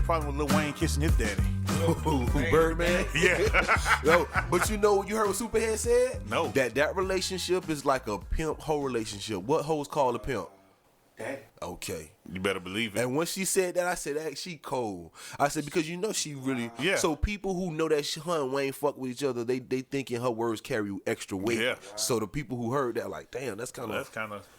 problem with Lil Wayne kissing his daddy. Birdman? Yeah. No, but you know, you heard what Superhead said? No. That relationship is like a pimp-hoe relationship. What hoes call a pimp? Daddy. Okay. You better believe it. And when she said that, I said, hey, she cold. I said, because you know she really... Yeah. So people who know that her and Wayne fuck with each other, they thinking her words carry extra weight. Yeah. So the people who heard that like, damn, that's kind of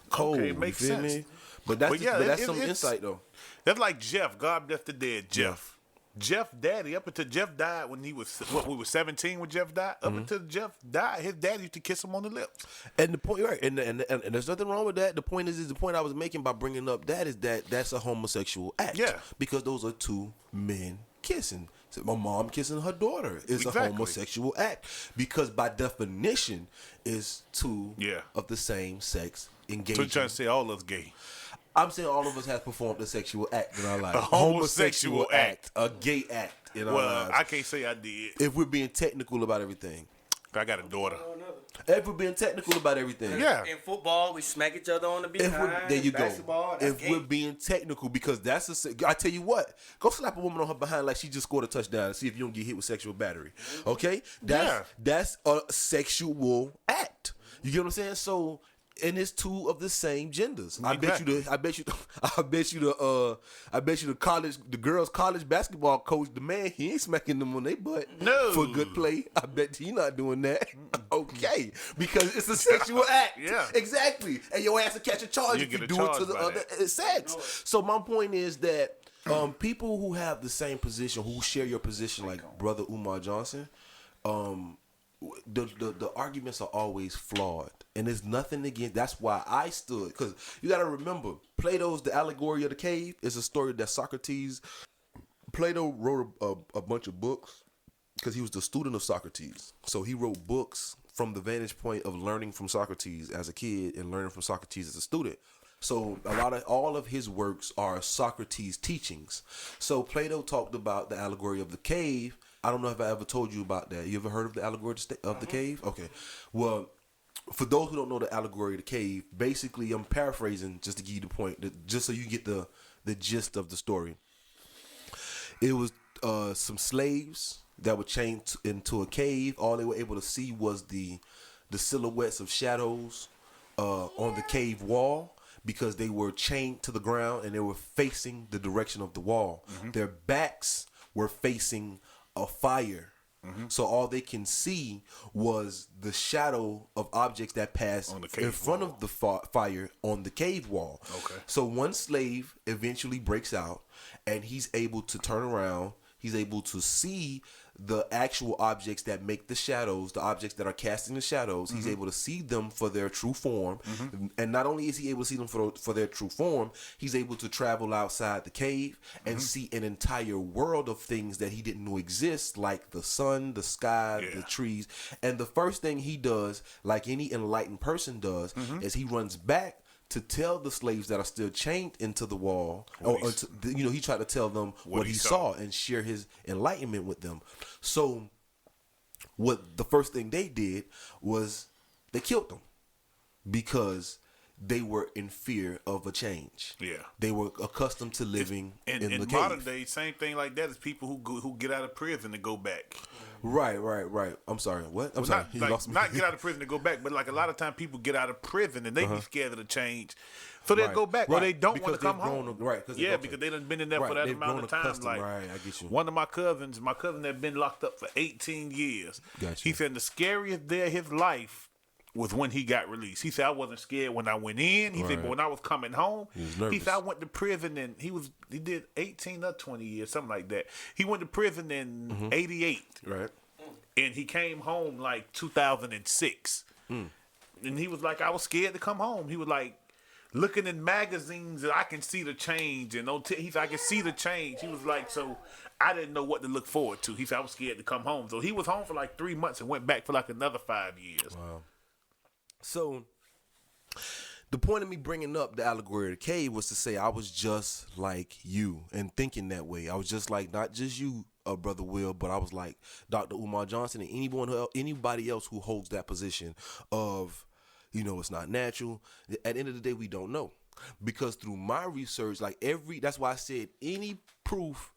cold. Okay, it makes you feel sense. me? But that's, some insight, though. That's like Jeff. God bless the dead, Jeff. Jeff daddy, up until Jeff died when he was, we were 17 when Jeff died. Up until Jeff died, his daddy used to kiss him on the lips. And the point, right, and there's nothing wrong with that. The point is the point I was making by bringing up that is that that's a homosexual act. Yeah. Because those are two men kissing. So my mom kissing her daughter is a homosexual act. Because by definition, is two of the same sex engaging. So you're trying to say all of us gay? I'm saying all of us have performed a sexual act in our life. A homosexual act. A gay act in our lives. I can't say I did. If we're being technical about everything. I got a daughter. If we're being technical about everything. Yeah. In football, we smack each other on the behind. There you Basketball, go. If we're being technical, because that's I tell you what, go slap a woman on her behind like she just scored a touchdown and see if you don't get hit with sexual battery. Okay? That's a sexual act. You get what I'm saying? So, and it's two of the same genders. I bet you the girls' college basketball coach, the man, he ain't smacking them on their butt for good play. I bet he not doing that. Okay, because it's a sexual act. Yeah, exactly. And your ass will catch a charge if you do it to the other sex. So my point is that people who have the same position, who share your position, like Brother Umar Johnson, the arguments are always flawed, and there's nothing against. That's why I stood, because you got to remember, Plato's The Allegory of the Cave is a story that Plato wrote a bunch of books because he was the student of Socrates. So he wrote books from the vantage point of learning from Socrates as a kid and learning from Socrates as a student. So all of his works are Socrates' teachings. So Plato talked about the allegory of the cave. I don't know if I ever told you about that. You ever heard of the allegory of the cave? Okay. Well, for those who don't know the allegory of the cave, basically I'm paraphrasing just to give you the point, just so you get the gist of the story. It was some slaves that were chained into a cave. All they were able to see was the silhouettes of shadows on the cave wall, because they were chained to the ground and they were facing the direction of the wall. Their backs were facing a fire. So all they can see was the shadow of objects that pass in front of the fire on the cave wall. Okay. So one slave eventually breaks out and he's able to turn around. He's able to see the actual objects that make the shadows, the objects that are casting the shadows. He's able to see them for their true form. And not only is he able to see them for their true form, he's able to travel outside the cave and see an entire world of things that he didn't know exist, like the sun, the sky, the trees. And the first thing he does, like any enlightened person does, is he runs back to tell the slaves that are still chained into the wall, he tried to tell them what he saw and share his enlightenment with them. So what the first thing they did was they killed them, because they were in fear of a change. Yeah, they were accustomed to living in the cave. In modern day, same thing like that is people who get out of prison and go back. Right. I'm sorry. What? I'm sorry. Not get out of prison to go back, but like a lot of times people get out of prison and they be scared of the change, so they'll go back. Or they don't want to come home. Because they done been in there for that amount of time. Like, I get you. One of my cousins that been locked up for 18 years. He said the scariest day of his life was when he got released. He said, I wasn't scared when I went in. He said, but when I was coming home, he said, I went to prison and he did 18 or 20 years, something like that. He went to prison in 88. Right. And he came home like 2006. And he was like, I was scared to come home. He was like, looking in magazines and I can see the change. And he said, I can see the change. He was like, so I didn't know what to look forward to. He said, I was scared to come home. So he was home for like 3 months and went back for like another 5 years. Wow. So the point of me bringing up the allegory of the cave was to say I was just like you and thinking that way. I was just like, not just you, Brother Will, but I was like Dr. Umar Johnson and anybody else who holds that position of, it's not natural. At the end of the day, we don't know. Because through my research, that's why I said any proof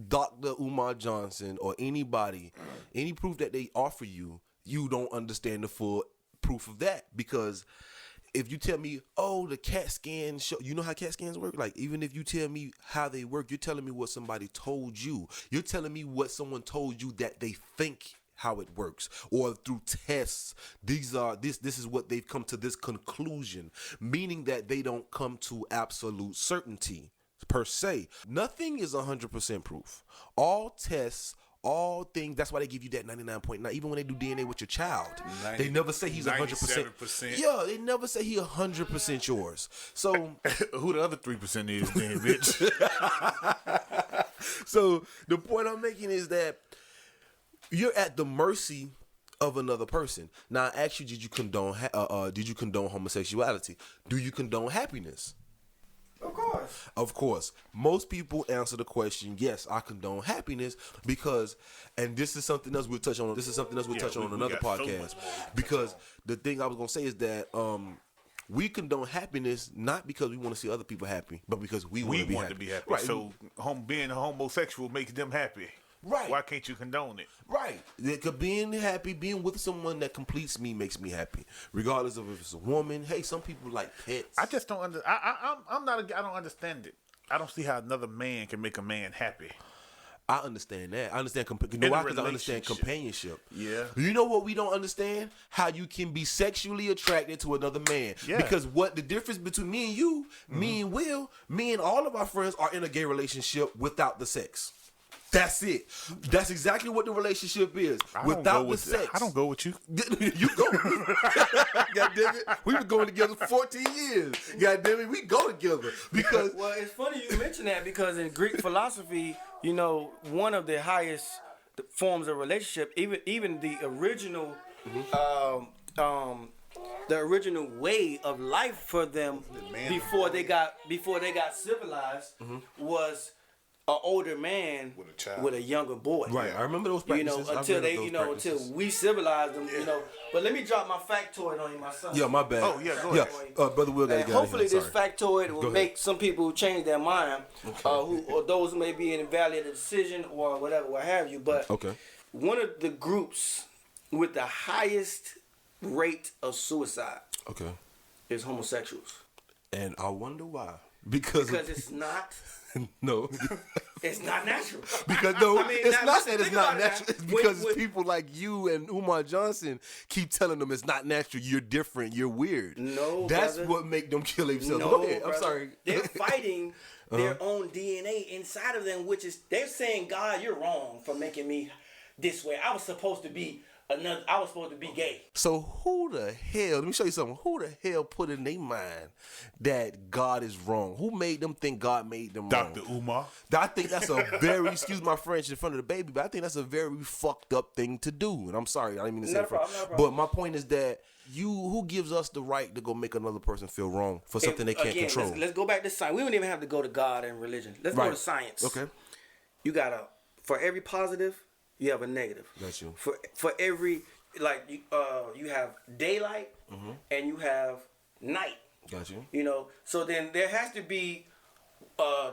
Dr. Umar Johnson or anybody, any proof that they offer you, you don't understand the full proof of that. Because if you tell me, oh, the CAT scan show, you know how CAT scans work? Like, even if you tell me how they work, you're telling me what somebody told you. You're telling me what someone told you that they think how it works, or through tests. This is what they've come to this conclusion, meaning that they don't come to absolute certainty per se. Nothing is 100% proof. All tests, all things, that's why they give you that 99.9. Even when they do DNA with your child, they never say he's 100%. Yeah, they never say he 100% yours. So who the other 3% is then, bitch? So the point I'm making is that you're at the mercy of another person. Now I ask you, did you condone homosexuality? Do you condone happiness? Of course. Of course. Most people answer the question, yes, I condone happiness, because, and this is something else we'll touch on. This is something else we'll touch on another podcast. Because the thing I was gonna say is that we condone happiness not because we want to see other people happy, but because we want to be happy. Right. So being a homosexual makes them happy. Right. Why can't you condone it? Right. Because being happy, being with someone that completes me makes me happy, regardless of if it's a woman. Hey, some people like pets. I just don't I don't understand it. I don't see how another man can make a man happy. I understand that. I understand. You know why? Because I understand companionship. Yeah. You know what we don't understand? How you can be sexually attracted to another man. Yeah. Because what the difference between me and you, me and Will, me and all of our friends are in a gay relationship without the sex. That's it. That's exactly what the relationship is. Without the sex. I don't go with you. You go. God damn it. We've been going together for 14 years. God damn it. We go together. Because well, it's funny you mention that, because in Greek philosophy, you know, one of the highest forms of relationship, even the original the original way of life for them before they got civilized was an older man with a child, with a younger boy. Right, I remember those practices. Until we civilized them, But let me drop my factoid on you, my son. Yeah, my bad. Oh yeah, go ahead. Brother Will got to get hopefully this factoid will make some people change their mind, or those who may be invalid a decision or whatever, what have you. But one of the groups with the highest rate of suicide is homosexuals. And I wonder why. Because it's not. No. It's not natural. Because it's not that it's not natural. It's because people like you and Umar Johnson keep telling them it's not natural. You're different. You're weird. No, that's brother. what make them kill themselves. No, Go ahead. brother. I'm sorry. They're fighting their own DNA inside of them, which is they're saying, God, you're wrong for making me this way. I was supposed to be gay. So who the hell, let me show you something. Who the hell put in their mind that God is wrong? Who made them think God made them wrong? Dr. Umar. I think that's a very, excuse my French in front of the baby, but I think that's a very fucked up thing to do. And I'm sorry, I didn't mean to say it. But my point is that who gives us the right to go make another person feel wrong for something they can't control? Let's go back to science. We don't even have to go to God and religion. Let's go to science. Okay. You got for every positive, you have a negative. That's you. For every, you have daylight and you have night. Got you. So then there has to be,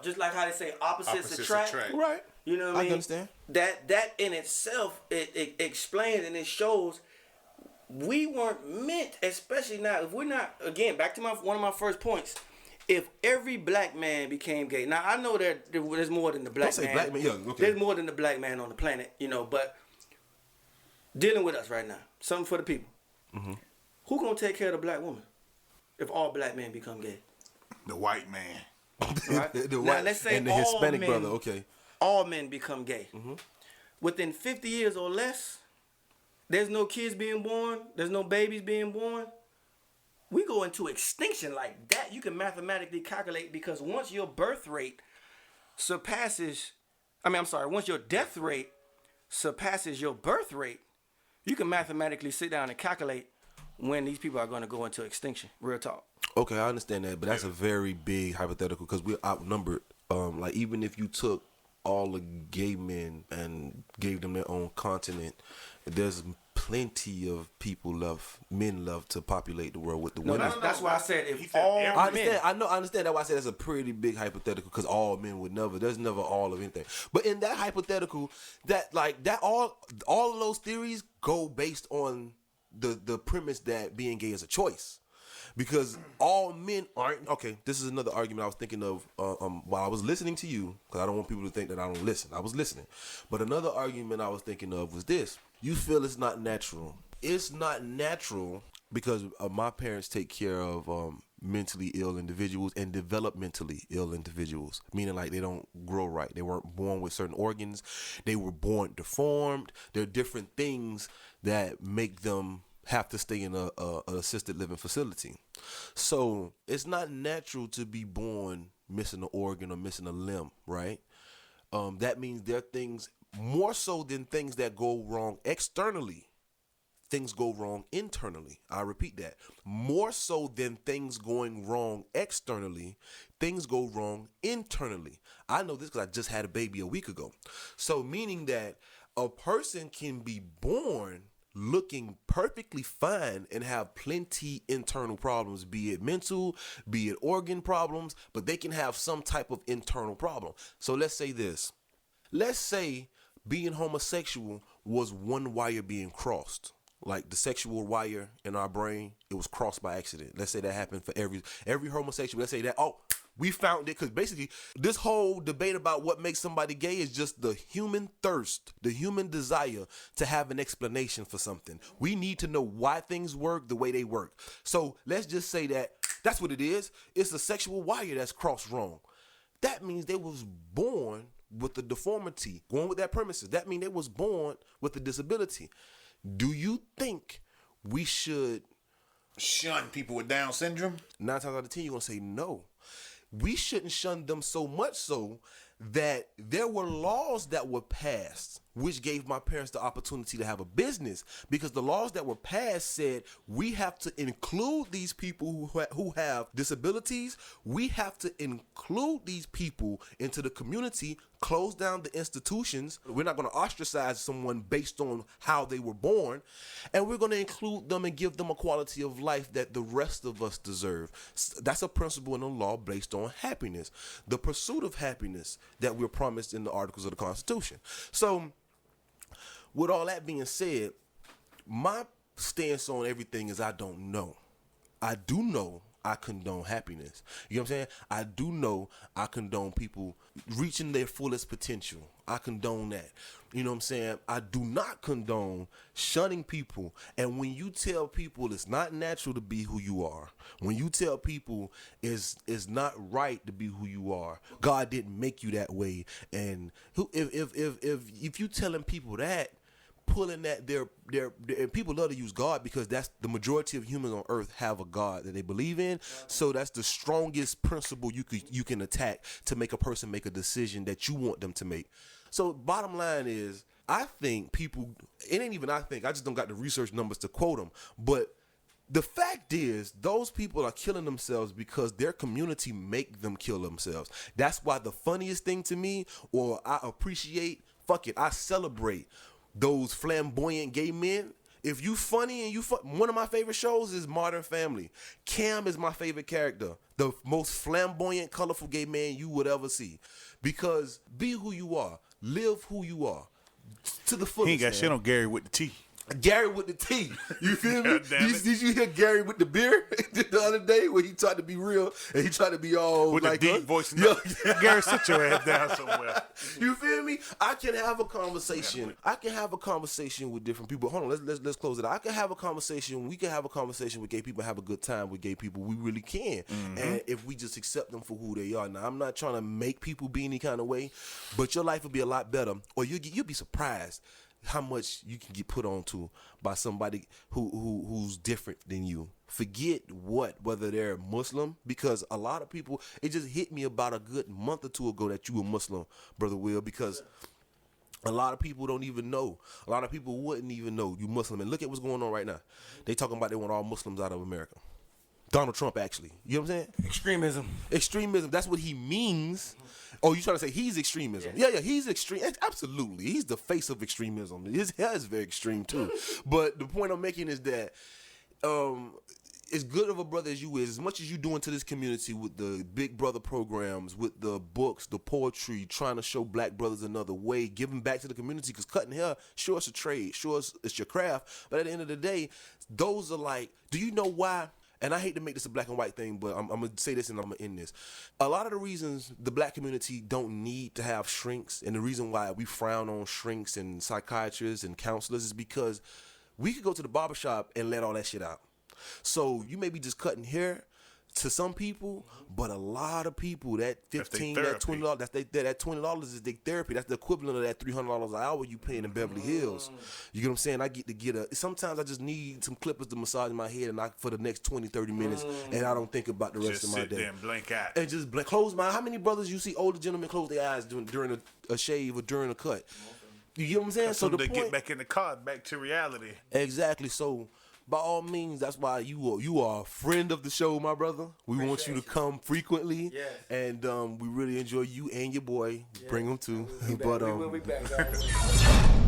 just like how they say opposites attract. Right. You know what I mean? I understand. That in itself, it explains and it shows we weren't meant, especially now, if we're not, again, back to one of my first points, if every black man became gay. Now I know that there's more than the black man. Black man. Yeah, okay. There's more than the black man on the planet, but dealing with us right now, something for the people. Who gonna take care of the black woman if all black men become gay? The white man. Right? Now let's say and the Hispanic brother. Okay. All men become gay. Within 50 years or less, there's no kids being born. There's no babies being born. We go into extinction like that. You can mathematically calculate, because once your birth rate once your death rate surpasses your birth rate, you can mathematically sit down and calculate when these people are going to go into extinction. Real talk. Okay, I understand that, but that's a very big hypothetical because we're outnumbered. Even if you took all the gay men and gave them their own continent There's plenty of men love to populate the world with the women. That's why I said if all men. I understand. That's why I said that's a pretty big hypothetical because all men would never. There's never all of anything. But in that hypothetical, all of those theories go based on the premise that being gay is a choice. Because all men aren't. Okay, this is another argument I was thinking of while I was listening to you, because I don't want people to think that I don't listen. I was listening. But another argument I was thinking of was this. You feel it's not natural. It's not natural because my parents take care of mentally ill individuals and developmentally ill individuals, meaning like they don't grow right. They weren't born with certain organs. They were born deformed. There are different things that make them have to stay in a assisted living facility. So it's not natural to be born missing an organ or missing a limb, right? That means there are things more so than things that go wrong externally. Things go wrong internally. I repeat that. More so than things going wrong externally, things go wrong internally. I know this because I just had a baby a week ago. So meaning that a person can be born looking perfectly fine and have plenty internal problems, be it mental, be it organ problems, but they can have some type of internal problem. So let's say this. Let's say being homosexual was one wire being crossed. Like the sexual wire in our brain, it was crossed by accident. Let's say that happened for every homosexual. Let's say that, we found it, because basically this whole debate about what makes somebody gay is just the human thirst, the human desire to have an explanation for something. We need to know why things work the way they work. So let's just say that that's what it is. It's a sexual wire that's crossed wrong. That means they was born with a deformity. Going with that premises, that means they was born with a disability. Do you think we should shun people with Down syndrome? 9 times out of 10, you're going to say no. We shouldn't shun them so much so that there were laws that were passed which gave my parents the opportunity to have a business, because the laws that were passed said we have to include these people who have disabilities. We have to include these people into the community, close down the institutions. We're not going to ostracize someone based on how they were born, and we're going to include them and give them a quality of life that the rest of us deserve. That's a principle in the law based on happiness, the pursuit of happiness that we're promised in the Articles of the Constitution. So with all that being said, my stance on everything is I don't know. I do know I condone happiness. You know what I'm saying? I do know I condone people reaching their fullest potential. I condone that. You know what I'm saying? I do not condone shunning people. And when you tell people it's not natural to be who you are, when you tell people it's not right to be who you are, God didn't make you that way. And if you telling people that, pulling that their people love to use God because that's the majority of humans on earth have a God that they believe in. So that's the strongest principle you can attack to make a person make a decision that you want them to make. So bottom line is, I think people, it ain't even I just don't got the research numbers to quote them, but the fact is those people are killing themselves because their community make them kill themselves. That's why the funniest thing to me, or I appreciate, I celebrate those flamboyant gay men. If you funny and one of my favorite shows is Modern Family. Cam is my favorite character, the most flamboyant, colorful gay man you would ever see. Because be who you are, live who you are to the fullest. He ain't got shit on Gary with the T. Gary with the T. You feel me? Did you hear Gary with the beer the other day when he tried to be real and he tried to be all with like the deep voice? Yeah. Gary, sit your ass down somewhere. You feel me? I can have a conversation. I can have a conversation with different people. Hold on, let's close it out. I can have a conversation. We can have a conversation with gay people. Have a good time with gay people. We really can. Mm-hmm. And if we just accept them for who they are. Now, I'm not trying to make people be any kind of way, but your life will be a lot better, or you'll be surprised how much you can get put onto by somebody who's different than you. Forget whether they're Muslim, because a lot of people, it just hit me about a good month or two ago that you were Muslim, Brother Will, because a lot of people don't even know. A lot of people wouldn't even know you Muslim. And look at what's going on right now. They talking about they want all Muslims out of America. Donald Trump, actually. You know what I'm saying? Extremism. Extremism. That's what he means. Oh, you trying to say he's extremism? Yeah, he's extreme. Absolutely. He's the face of extremism. His hair is very extreme, too. But the point I'm making is that as good of a brother as you is, as much as you do into this community with the Big Brother programs, with the books, the poetry, trying to show black brothers another way, giving back to the community, because cutting hair, sure, it's a trade, sure, it's your craft, but at the end of the day, those are like, do you know why? And I hate to make this a black and white thing, but I'm going to say this and I'm going to end this. A lot of the reasons the black community don't need to have shrinks, and the reason why we frown on shrinks and psychiatrists and counselors, is because we could go to the barbershop and let all that shit out. So you may be just cutting hair to some people, but a lot of people, that $15, that $20, that $20 is their therapy. That's the equivalent of that $300 an hour you paying in Beverly Hills. You get what I'm saying? I get to sometimes I just need some clippers to massage my head for the next 20, 30 minutes, and I don't think about the rest of my day. Just sit there and blink out. And just close my eyes. How many brothers you see older gentlemen close their eyes during a shave or during a cut? You get what I'm saying? So they get back in the car, back to reality. Exactly. So by all means, that's why you are a friend of the show, my brother. We want you to come frequently, and we really enjoy you and your boy. Bring them too. We'll be back, guys.